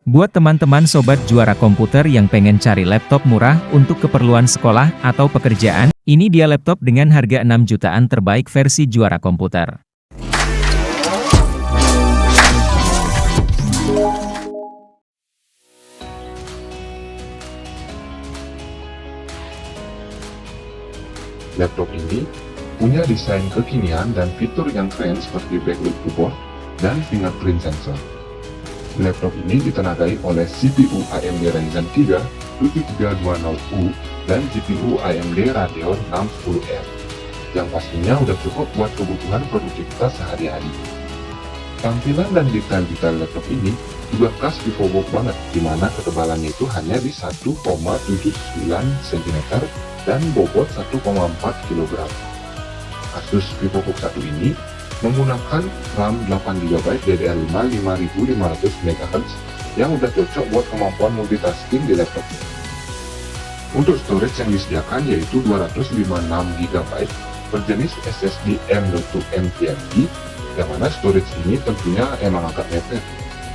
Buat teman-teman sobat juara komputer yang pengen cari laptop murah untuk keperluan sekolah atau pekerjaan, ini dia laptop dengan harga 6 jutaan terbaik versi juara komputer. Laptop ini punya desain kekinian dan fitur yang keren seperti backlit keyboard dan fingerprint sensor. Laptop ini ditenagai oleh CPU AMD Ryzen 3 7320U dan GPU AMD Radeon 610R, yang pastinya udah cukup buat kebutuhan produktivitas sehari-hari. Tampilan dan detail-detail laptop ini juga khas VivoBook banget, dimana ketebalannya itu hanya di 1,79 cm dan bobot 1,4 kg. Asus VivoBook 1 ini menggunakan RAM 8GB DDR5 5500 MHz yang udah cocok buat kemampuan multitasking di laptop. Untuk storage yang disediakan yaitu 256GB berjenis SSD M.2 NVMe, yang mana storage ini tentunya emang agak mepet,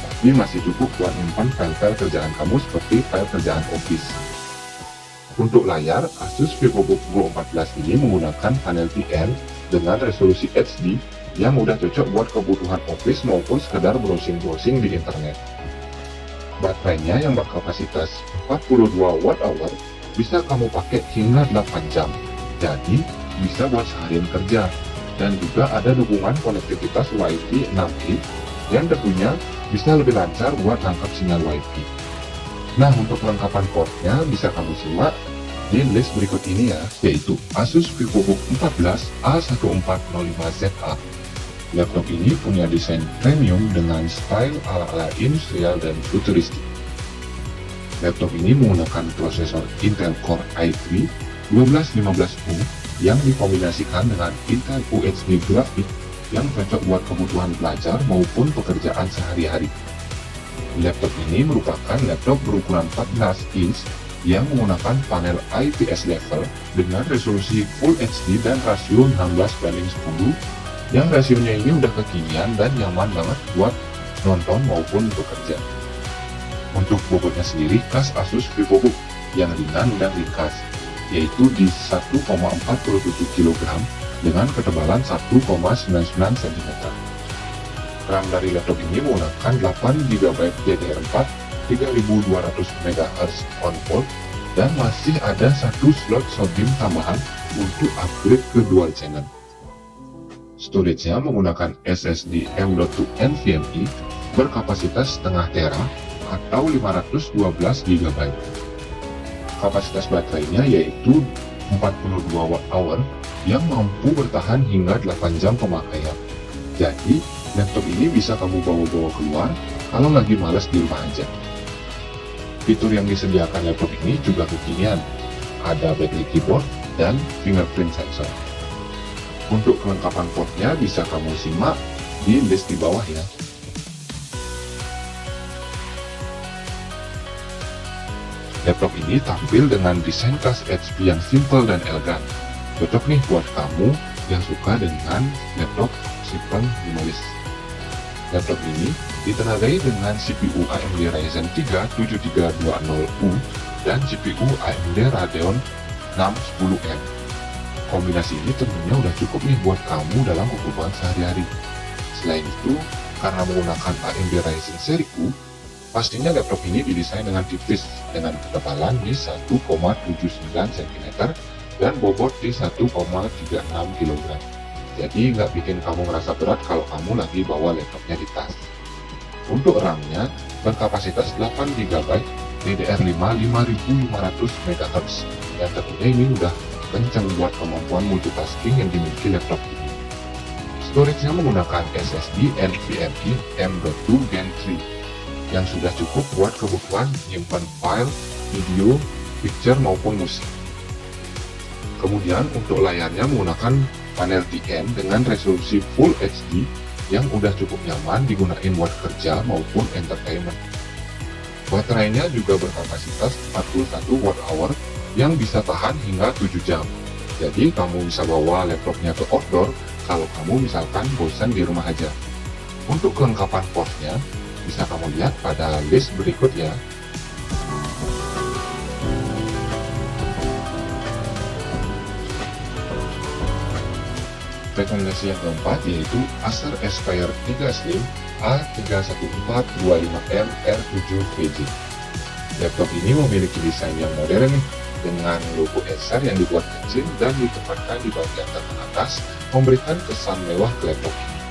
tapi masih cukup buat menyimpan file-file kerjaan kamu seperti file kerjaan Office. Untuk layar, Asus VivoBook Go 14 ini menggunakan panel TN dengan resolusi HD yang udah cocok buat kebutuhan Office maupun sekedar browsing-browsing di internet. Baterainya yang berkapasitas 42 Wh bisa kamu pakai hingga 8 jam, jadi bisa buat seharian kerja, dan juga ada dukungan konektivitas Wi-Fi 6E yang tentunya bisa lebih lancar buat tangkap sinyal Wi-Fi. Nah, untuk kelengkapan portnya bisa kamu simak di list berikut ini ya, yaitu Asus VivoBook 14 A1405ZA. Laptop ini punya desain premium dengan style ala-ala industrial dan futuristik. Laptop ini menggunakan prosesor Intel Core i3 1215U yang dikombinasikan dengan Intel UHD grafik yang cocok buat kebutuhan belajar maupun pekerjaan sehari-hari. Laptop ini merupakan laptop berukuran 14 inch yang menggunakan panel IPS level dengan resolusi Full HD dan rasio 16:10, yang rasionya ini udah kekinian dan nyaman banget buat nonton maupun bekerja. Untuk bobotnya sendiri khas Asus VivoBook yang ringan dan ringkas, yaitu di 1,47 kg dengan ketebalan 1,99 cm. RAM dari laptop ini menggunakan 8GB DDR4 3200 MHz on-board dan masih ada satu slot SODIMM tambahan untuk upgrade ke dual channel. Storage-nya menggunakan SSD M.2 NVMe berkapasitas setengah tera atau 512GB. Kapasitas baterainya yaitu 42 Wh yang mampu bertahan hingga 8 jam pemakaian. Jadi, laptop ini bisa kamu bawa-bawa keluar kalau lagi malas di rumah aja. Fitur yang disediakan laptop ini juga kekinian, ada backlit keyboard dan fingerprint sensor. Untuk kelengkapan portnya bisa kamu simak di list di bawah ya. Laptop ini tampil dengan desain khas HP yang simple dan elegan. Cocok nih buat kamu yang suka dengan laptop simple minimalis. Laptop ini ditenagai dengan CPU AMD Ryzen 3 7320U dan GPU AMD Radeon 610R. Kombinasi ini tentunya udah cukup nih buat kamu dalam kebutuhan sehari-hari. Selain itu, karena menggunakan AMD Ryzen seri U, pastinya laptop ini didesain dengan tipis dengan ketebalan di 1,79 cm dan bobot di 1,36 kg. Jadi nggak bikin kamu merasa berat kalau kamu lagi bawa laptopnya di tas. Untuk RAM-nya berkapasitas 8GB DDR5 5500 MHz, yang tentunya ini udah kencang buat kemampuan multitasking yang dimiliki laptop ini. Storage-nya menggunakan SSD NVMe M.2 Gen 3 yang sudah cukup buat kebutuhan menyimpan file, video, picture maupun musik. Kemudian untuk layarnya menggunakan panel TN dengan resolusi Full HD yang udah cukup nyaman digunakan buat kerja maupun entertainment. Baterainya juga berkapasitas 41 Wh yang bisa tahan hingga 7 jam. Jadi kamu bisa bawa laptopnya ke outdoor kalau kamu misalkan bosan di rumah aja. Untuk kelengkapan portnya, Bisa kamu lihat pada list berikut ya. Rekomendasi yang keempat yaitu Acer Aspire 3 Slim A31425M R7VJ. Laptop ini memiliki desain yang modern nih, dengan logo Acer yang dibuat kecil dan ditempatkan di bagian tengah atas, memberikan kesan mewah ke laptop ini.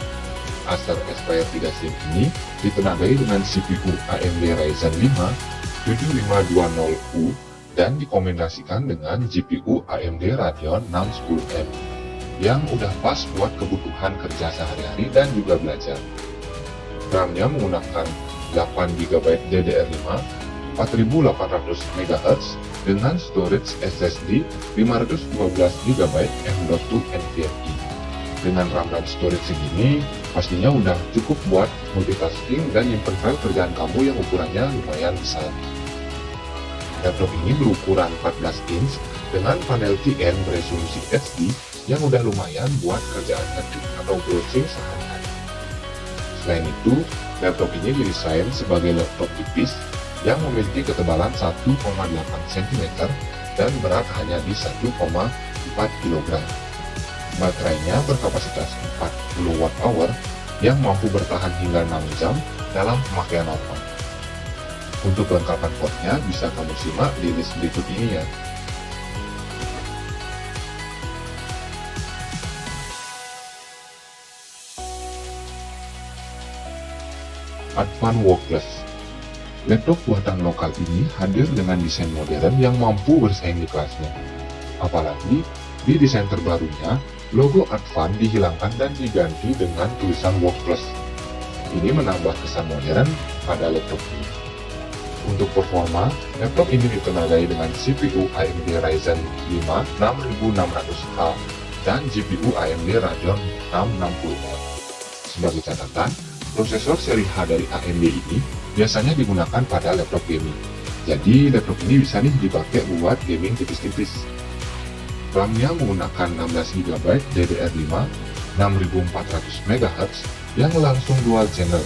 Acer Aspire 3 Slim ini ditenagai dengan CPU AMD Ryzen 5 7520U dan dikombinasikan dengan GPU AMD Radeon 610M yang udah pas buat kebutuhan kerja sehari-hari dan juga belajar. RAM-nya menggunakan 8GB DDR5 4800 MHz dengan storage SSD 512GB M.2 NVMe. Dengan RAM dan storage segini, pastinya udah cukup buat multitasking dan nyimpen file kerjaan kamu yang ukurannya lumayan besar. Laptop ini berukuran 14 inch dengan panel TN beresolusi HD yang udah lumayan buat kerjaan ketik atau browsing sehari-hari. Selain itu, laptop ini didesain sebagai laptop tipis yang memiliki ketebalan 1,8 cm dan berat hanya di 1,4 kg. Baterainya berkapasitas 40 Wh yang mampu bertahan hingga 6 jam dalam pemakaian normal. Untuk kelengkapan portnya bisa kamu simak di list berikut ini ya. Advan Work Plus. Laptop buatan lokal ini hadir dengan desain modern yang mampu bersaing di kelasnya. Apalagi di desain terbarunya, logo Advan dihilangkan dan diganti dengan tulisan Work Plus. Ini menambah kesan modern pada laptop ini. Untuk performa, laptop ini ditenagai dengan CPU AMD Ryzen 5 6600H dan GPU AMD Radeon 660M. Sebagai catatan, prosesor seri H dari AMD ini biasanya digunakan pada laptop gaming. Jadi laptop ini bisa nih dipakai buat gaming tipis-tipis. RAM-nya menggunakan 16GB DDR5 6400 MHz yang langsung dual channel,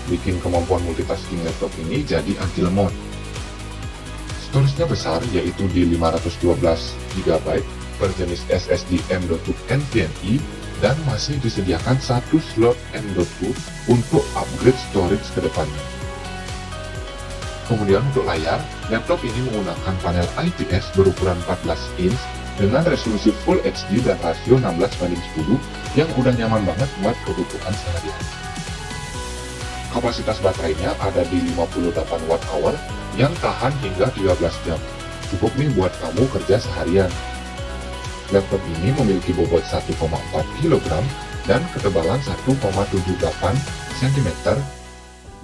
bikin kemampuan multitasking laptop ini jadi anti lemot. Storage-nya besar yaitu di 512GB berjenis SSD M.2 NVMe dan masih disediakan satu slot M.2 untuk upgrade storage ke depannya. Kemudian untuk layar, laptop ini menggunakan panel IPS berukuran 14 inch dengan resolusi Full HD dan rasio 16:10 yang udah nyaman banget buat kebutuhan sehari-hari. Kapasitas baterainya ada di 58 Wh yang tahan hingga 13 jam. Cukup nih buat kamu kerja seharian. Laptop ini memiliki bobot 1,4 kg dan ketebalan 1,78 cm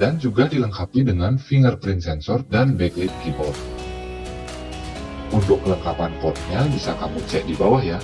dan juga dilengkapi dengan fingerprint sensor dan backlit keyboard. Untuk kelengkapan portnya bisa kamu cek di bawah ya.